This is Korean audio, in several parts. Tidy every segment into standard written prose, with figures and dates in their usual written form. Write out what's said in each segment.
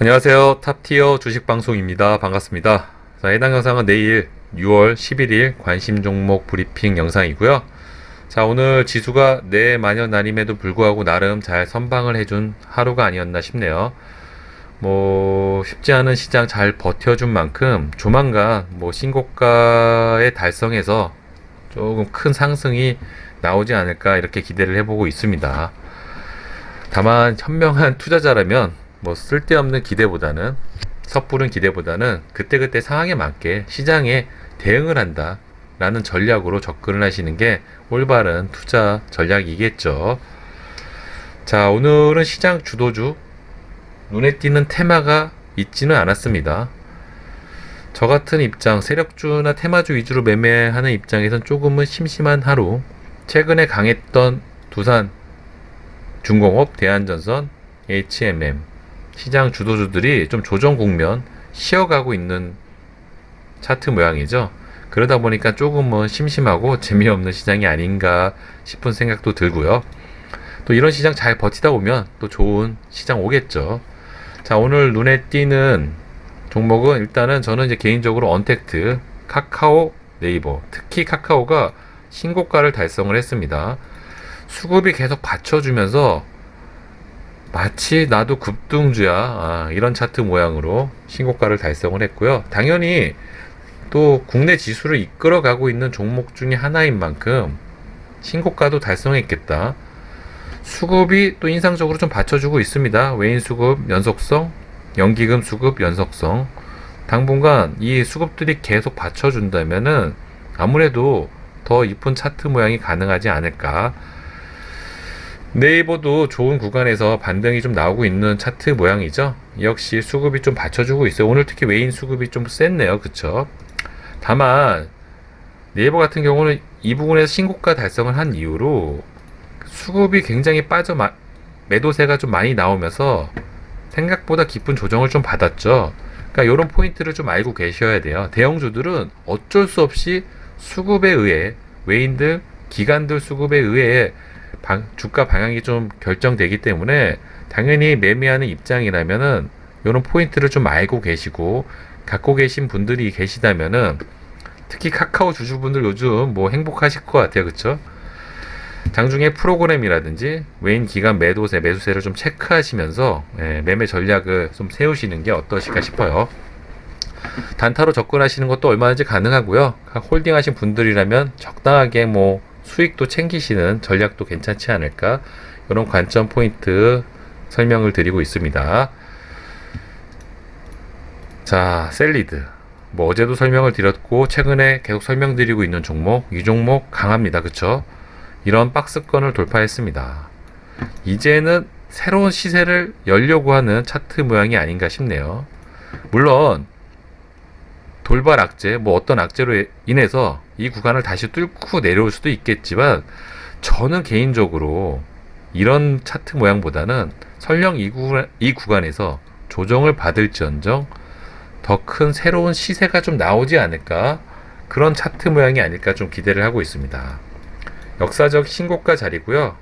안녕하세요. 탑티어 주식방송입니다. 반갑습니다. 자, 해당 영상은 내일 6월 11일 관심 종목 브리핑 영상이고요. 자, 오늘 지수가 내만년 날임에도 불구하고 나름 잘 선방을 해준 하루가 아니었나 싶네요. 쉽지 않은 시장 잘 버텨준 만큼 조만간 신고가에 달성해서 조금 큰 상승이 나오지 않을까 이렇게 기대를 해보고 있습니다. 다만 현명한 투자자라면 쓸데없는 기대보다는 섣부른 기대보다는 그때그때 상황에 맞게 시장에 대응을 한다 라는 전략으로 접근을 하시는 게 올바른 투자 전략이겠죠. 자, 오늘은 시장 주도주 눈에 띄는 테마가 있지는 않았습니다. 저 같은 입장, 세력주나 테마주 위주로 매매하는 입장에선 조금은 심심한 하루. 최근에 강했던 두산 중공업, 대한전선, HMM 시장 주도주들이 좀 조정 국면 쉬어가고 있는 차트 모양이죠. 그러다 보니까 조금은 심심하고 재미없는 시장이 아닌가 싶은 생각도 들고요. 또 이런 시장 잘 버티다 보면 또 좋은 시장 오겠죠. 자, 오늘 눈에 띄는 종목은 일단은 저는 이제 개인적으로 언택트, 카카오, 네이버, 특히 카카오가 신고가를 달성을 했습니다. 수급이 계속 받쳐주면서 마치 나도 급등주야, 이런 차트 모양으로 신고가를 달성을 했고요. 당연히 또 국내 지수를 이끌어가고 있는 종목 중에 하나인 만큼 신고가도 달성했겠다. 수급이 또 인상적으로 좀 받쳐주고 있습니다. 외인 수급 연속성, 연기금 수급 연속성. 당분간 이 수급들이 계속 받쳐준다면은 아무래도 더 이쁜 차트 모양이 가능하지 않을까. 네이버도 좋은 구간에서 반등이 좀 나오고 있는 차트 모양이죠. 역시 수급이 좀 받쳐주고 있어요. 오늘 특히 외인 수급이 좀 셌네요. 그쵸? 다만 네이버 같은 경우는 이 부분에서 신고가 달성을 한 이후로 수급이 굉장히 매도세가 좀 많이 나오면서 생각보다 깊은 조정을 좀 받았죠. 그러니까 이런 포인트를 좀 알고 계셔야 돼요. 대형주들은 어쩔 수 없이 수급에 의해, 외인들, 기관들 수급에 의해 주가 방향이 좀 결정되기 때문에 당연히 매매하는 입장이라면은 이런 포인트를 좀 알고 계시고 갖고 계신 분들이 계시다면은 특히 카카오 주주분들 요즘 행복하실 것 같아요. 그쵸? 장중에 프로그램이라든지 외인 기간 매수세를 좀 체크하시면서 매매 전략을 좀 세우시는 게 어떠실까 싶어요. 단타로 접근하시는 것도 얼마든지 가능하고요. 홀딩 하신 분들이라면 적당하게 수익도 챙기시는 전략도 괜찮지 않을까, 이런 관점 포인트 설명을 드리고 있습니다. 자, 셀리드 어제도 설명을 드렸고 최근에 계속 설명드리고 있는 종목, 이 종목 강합니다. 그쵸? 이런 박스권을 돌파했습니다. 이제는 새로운 시세를 열려고 하는 차트 모양이 아닌가 싶네요. 물론 돌발 악재, 어떤 악재로 인해서 이 구간을 다시 뚫고 내려올 수도 있겠지만 저는 개인적으로 이런 차트 모양보다는 설령 이 구간에서 조정을 받을지언정 더 큰 새로운 시세가 좀 나오지 않을까, 그런 차트 모양이 아닐까 좀 기대를 하고 있습니다. 역사적 신고가 자리고요.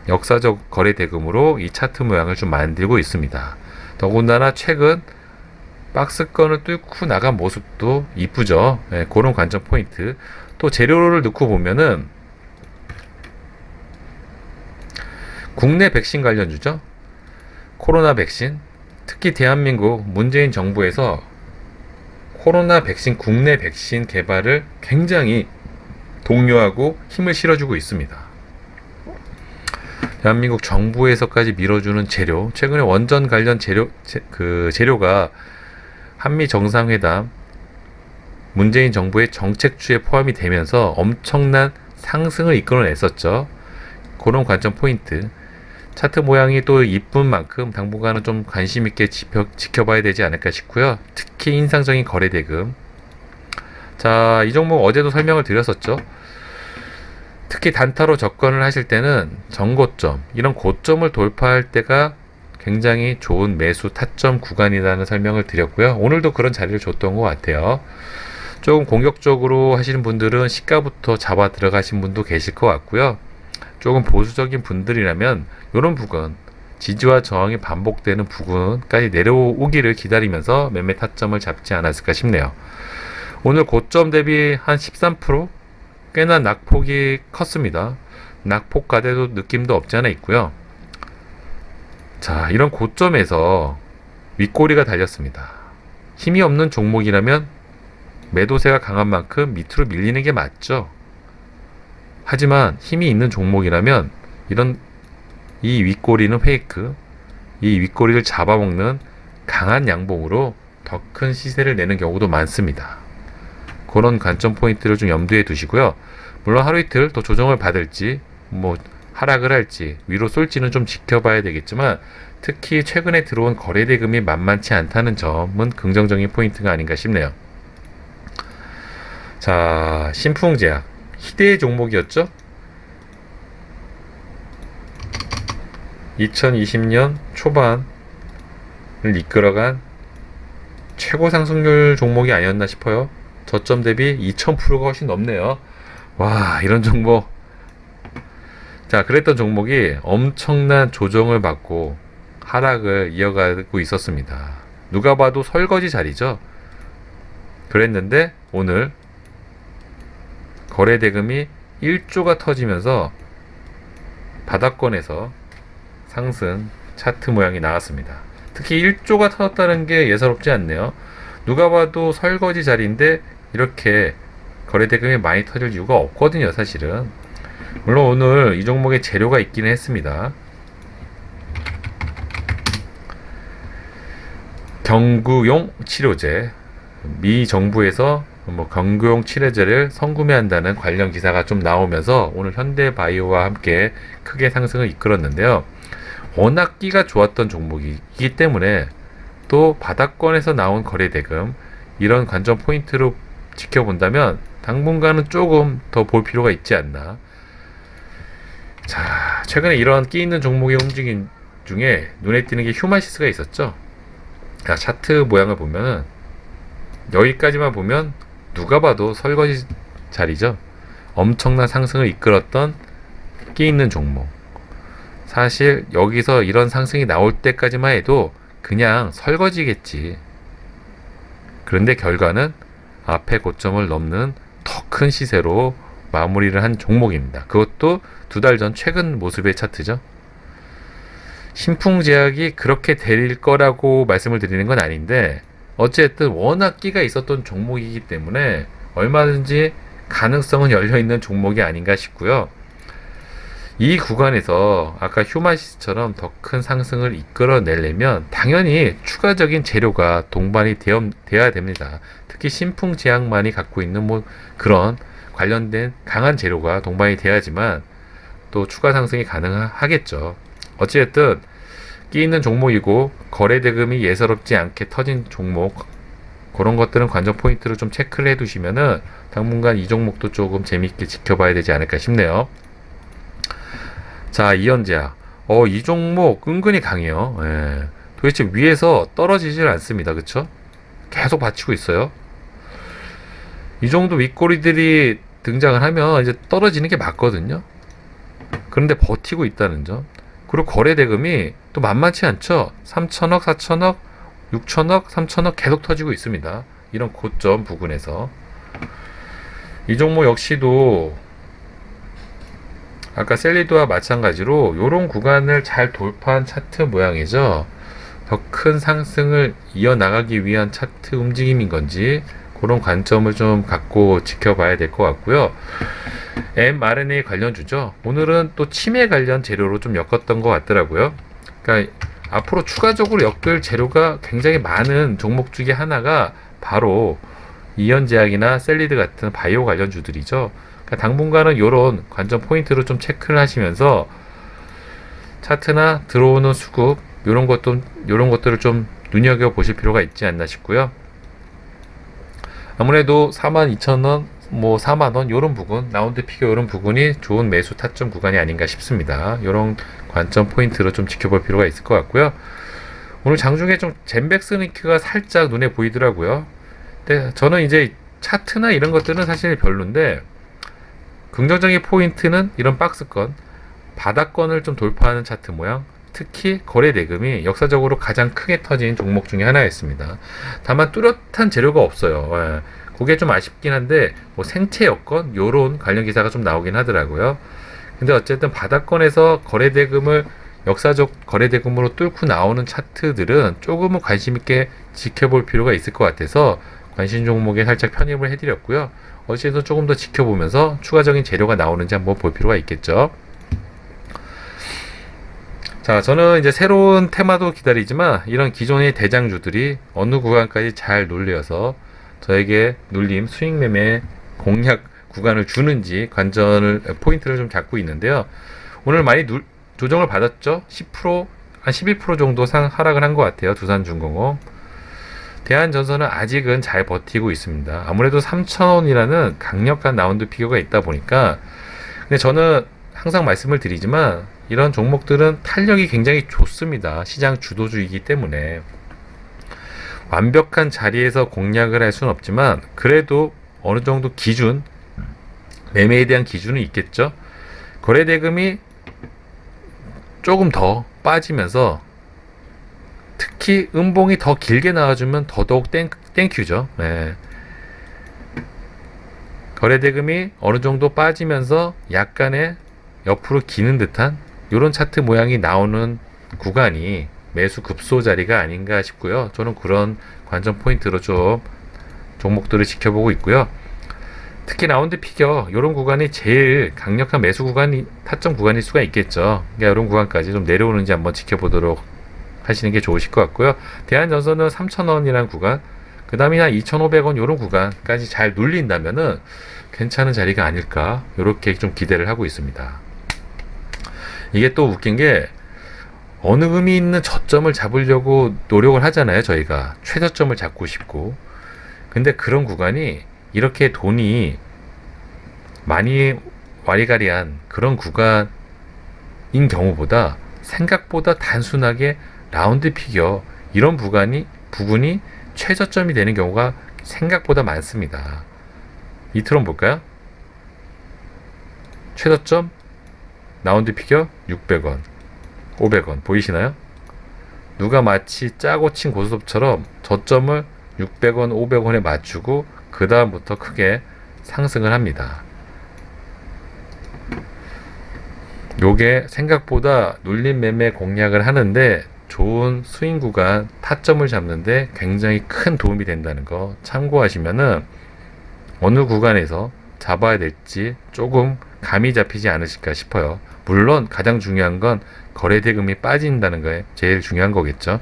역사적 거래 대금으로 이 차트 모양을 좀 만들고 있습니다. 더군다나 최근 박스권을 뚫고 나간 모습도 이쁘죠. 그런 관점 포인트. 또 재료를 넣고 보면은 국내 백신 관련주죠. 코로나 백신, 특히 대한민국 문재인 정부에서 코로나 백신, 국내 백신 개발을 굉장히 독려하고 힘을 실어주고 있습니다. 대한민국 정부에서까지 밀어주는 재료, 최근에 원전 관련 재료가 한미 정상회담, 문재인 정부의 정책주에 포함이 되면서 엄청난 상승을 이끌어냈었죠. 그런 관점 포인트. 차트 모양이 또 이쁜 만큼 당분간은 좀 관심 있게 지켜봐야 되지 않을까 싶고요. 특히 인상적인 거래 대금. 자, 이 종목 어제도 설명을 드렸었죠. 특히 단타로 접근을 하실 때는 전고점, 이런 고점을 돌파할 때가 굉장히 좋은 매수 타점 구간이라는 설명을 드렸고요. 오늘도 그런 자리를 줬던 것 같아요. 조금 공격적으로 하시는 분들은 시가부터 잡아 들어가신 분도 계실 것 같고요. 조금 보수적인 분들이라면 이런 부분 지지와 저항이 반복되는 부근까지 내려오기를 기다리면서 매매 타점을 잡지 않았을까 싶네요. 오늘 고점 대비 한 13% 꽤나 낙폭이 컸습니다. 낙폭 가대도 느낌도 없지 않아 있고요. 자, 이런 고점에서 윗꼬리가 달렸습니다. 힘이 없는 종목이라면 매도세가 강한 만큼 밑으로 밀리는 게 맞죠. 하지만 힘이 있는 종목이라면 이 윗꼬리는 페이크, 이 윗꼬리를 잡아먹는 강한 양봉으로 더 큰 시세를 내는 경우도 많습니다. 그런 관점 포인트를 좀 염두에 두시고요. 물론 하루 이틀 더 조정을 받을지 하락을 할지 위로 쏠지는 좀 지켜봐야 되겠지만, 특히 최근에 들어온 거래대금이 만만치 않다는 점은 긍정적인 포인트가 아닌가 싶네요. 자, 신풍제약 희대의 종목이었죠. 2020년 초반을 이끌어간 최고 상승률 종목이 아니었나 싶어요. 저점 대비 2000%가 훨씬 넘네요. 와, 이런 종목. 자, 그랬던 종목이 엄청난 조정을 받고 하락을 이어가고 있었습니다. 누가 봐도 설거지 자리죠. 그랬는데 오늘 거래대금이 1조가 터지면서 바닥권에서 상승 차트 모양이 나왔습니다. 특히 1조가 터졌다는 게 예사롭지 않네요. 누가 봐도 설거지 자리인데 이렇게 거래대금이 많이 터질 이유가 없거든요, 사실은. 물론 오늘 이 종목에 재료가 있기는 했습니다. 경구용 치료제, 미 정부에서 경구용 치료제를 선구매한다는 관련 기사가 좀 나오면서 오늘 현대바이오와 함께 크게 상승을 이끌었는데요. 워낙 끼가 좋았던 종목이기 때문에 또 바닥권에서 나온 거래대금, 이런 관점 포인트로 지켜본다면 당분간은 조금 더 볼 필요가 있지 않나. 자, 최근에 이런 끼 있는 종목의 움직임 중에 눈에 띄는 게 휴마시스가 있었죠. 자, 차트 모양을 보면은 여기까지만 보면 누가 봐도 설거지 자리죠. 엄청난 상승을 이끌었던 끼 있는 종목. 사실 여기서 이런 상승이 나올 때까지만 해도 그냥 설거지겠지. 그런데 결과는 앞에 고점을 넘는 더 큰 시세로 마무리를 한 종목입니다. 그것도 2달 전 최근 모습의 차트죠. 신풍제약이 그렇게 될 거라고 말씀을 드리는 건 아닌데, 어쨌든 워낙 끼가 있었던 종목이기 때문에 얼마든지 가능성은 열려있는 종목이 아닌가 싶고요. 이 구간에서 아까 휴마시스처럼 더 큰 상승을 이끌어내려면 당연히 추가적인 재료가 동반이 되어야 됩니다. 특히 신풍제약만이 갖고 있는 그런 관련된 강한 재료가 동반이 돼야지만 또 추가 상승이 가능하겠죠. 어찌됐든 끼 있는 종목이고 거래대금이 예사롭지 않게 터진 종목, 그런 것들은 관전 포인트로 좀 체크를 해 두시면은 당분간 이 종목도 조금 재미있게 지켜봐야 되지 않을까 싶네요. 자, 이현제약. 이 종목 은근히 강해요. 예. 도대체 위에서 떨어지질 않습니다. 그쵸? 계속 받치고 있어요. 이 정도 윗꼬리들이 등장을 하면 이제 떨어지는 게 맞거든요. 그런데 버티고 있다는 점. 그리고 거래대금이 또 만만치 않죠. 3천억, 4천억, 6천억, 3천억 계속 터지고 있습니다. 이런 고점 부근에서. 이 종목 역시도 아까 셀리드와 마찬가지로 이런 구간을 잘 돌파한 차트 모양이죠. 더 큰 상승을 이어나가기 위한 차트 움직임인 건지 그런 관점을 좀 갖고 지켜봐야 될 것 같고요. mRNA 관련주죠. 오늘은 또 치매 관련 재료로 좀 엮었던 것 같더라고요. 그러니까 앞으로 추가적으로 엮을 재료가 굉장히 많은 종목 중에 하나가 바로 이현제약이나 셀리드 같은 바이오 관련주들이죠. 그러니까 당분간은 이런 관점 포인트로 좀 체크를 하시면서 차트나 들어오는 수급 이런 것들을 좀 눈여겨 보실 필요가 있지 않나 싶고요. 아무래도 42,000원, 4만원 이런 부분, 라운드 피겨 이런 부분이 좋은 매수 타점 구간이 아닌가 싶습니다. 이런 관점 포인트로 좀 지켜볼 필요가 있을 것 같고요. 오늘 장중에 좀 젠백스니크가 살짝 눈에 보이더라고요. 근데 저는 이제 차트나 이런 것들은 사실 별론데, 긍정적인 포인트는 이런 박스권, 바닥권을 좀 돌파하는 차트 모양, 특히 거래 대금이 역사적으로 가장 크게 터진 종목 중에 하나였습니다. 다만 뚜렷한 재료가 없어요. 예. 그게 좀 아쉽긴 한데 뭐 생체 여건 요런 관련 기사가 좀 나오긴 하더라고요. 근데 어쨌든 바닥권에서 거래 대금을 역사적 거래 대금으로 뚫고 나오는 차트들은 조금은 관심 있게 지켜볼 필요가 있을 것 같아서 관심 종목에 살짝 편입을 해드렸고요. 어쨌든 조금 더 지켜보면서 추가적인 재료가 나오는지 한번 볼 필요가 있겠죠. 자, 저는 이제 새로운 테마도 기다리지만 이런 기존의 대장주들이 어느 구간까지 잘 눌려서 저에게 눌림 수익 매매 공략 구간을 주는지 관전을 포인트를 좀 잡고 있는데요. 오늘 많이 조정을 받았죠. 10%, 한 11% 정도 하락을 한 것 같아요. 두산중공업. 대한전선은 아직은 잘 버티고 있습니다. 아무래도 3,000원이라는 강력한 라운드 피겨가 있다 보니까, 근데 저는 항상 말씀을 드리지만 이런 종목들은 탄력이 굉장히 좋습니다. 시장 주도주의이기 때문에 완벽한 자리에서 공략을 할 수는 없지만 그래도 어느 정도 기준, 매매에 대한 기준은 있겠죠. 거래 대금이 조금 더 빠지면서 특히 음봉이 더 길게 나와주면 더더욱 땡큐죠. 네. 거래 대금이 어느 정도 빠지면서 약간의 옆으로 기는 듯한 이런 차트 모양이 나오는 구간이 매수 급소 자리가 아닌가 싶고요. 저는 그런 관전 포인트로 좀 종목들을 지켜보고 있고요. 특히 라운드 피겨 이런 구간이 제일 강력한 매수 구간이 타점 구간일 수가 있겠죠. 그러니까 이런 구간까지 좀 내려오는지 한번 지켜보도록 하시는 게 좋으실 것 같고요. 대한전선은 3,000원이라는 구간, 그 다음에 한 2,500원 이런 구간까지 잘 눌린다면은 괜찮은 자리가 아닐까 이렇게 좀 기대를 하고 있습니다. 이게 또 웃긴 게 어느 의미 있는 저점을 잡으려고 노력을 하잖아요. 저희가 최저점을 잡고 싶고, 근데 그런 구간이 이렇게 돈이 많이 와리가리한 그런 구간인 경우보다 생각보다 단순하게 라운드 피겨 이런 부분이 최저점이 되는 경우가 생각보다 많습니다. 이틀은 볼까요? 최저점 라운드 피겨 600원 500원 보이시나요? 누가 마치 짜고 친 고스톱처럼 저점을 600원 500원에 맞추고 그 다음부터 크게 상승을 합니다. 요게 생각보다 눌림 매매 공략을 하는데 좋은 스윙 구간 타점을 잡는데 굉장히 큰 도움이 된다는 거 참고하시면은 어느 구간에서 잡아야 될지 조금 감이 잡히지 않으실까 싶어요. 물론 가장 중요한 건 거래 대금이 빠진다는 거에 제일 중요한 거겠죠.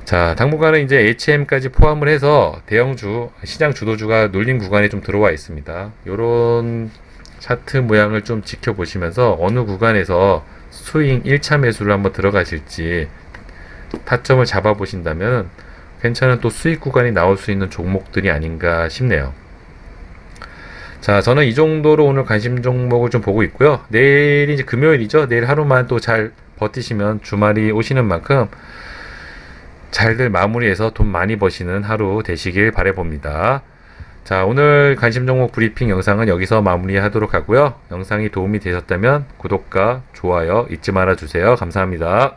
자, 당분간은 이제 HM까지 포함을 해서 대형주, 시장 주도주가 눌린 구간에 좀 들어와 있습니다. 요런 차트 모양을 좀 지켜보시면서 어느 구간에서 스윙 1차 매수를 한번 들어가실지 타점을 잡아보신다면 괜찮은 또 수익 구간이 나올 수 있는 종목들이 아닌가 싶네요. 자, 저는 이 정도로 오늘 관심 종목을 좀 보고 있고요. 내일이 이제 금요일이죠. 내일 하루만 또 잘 버티시면 주말이 오시는 만큼 잘들 마무리해서 돈 많이 버시는 하루 되시길 바라봅니다. 자, 오늘 관심 종목 브리핑 영상은 여기서 마무리하도록 하고요. 영상이 도움이 되셨다면 구독과 좋아요 잊지 말아 주세요. 감사합니다.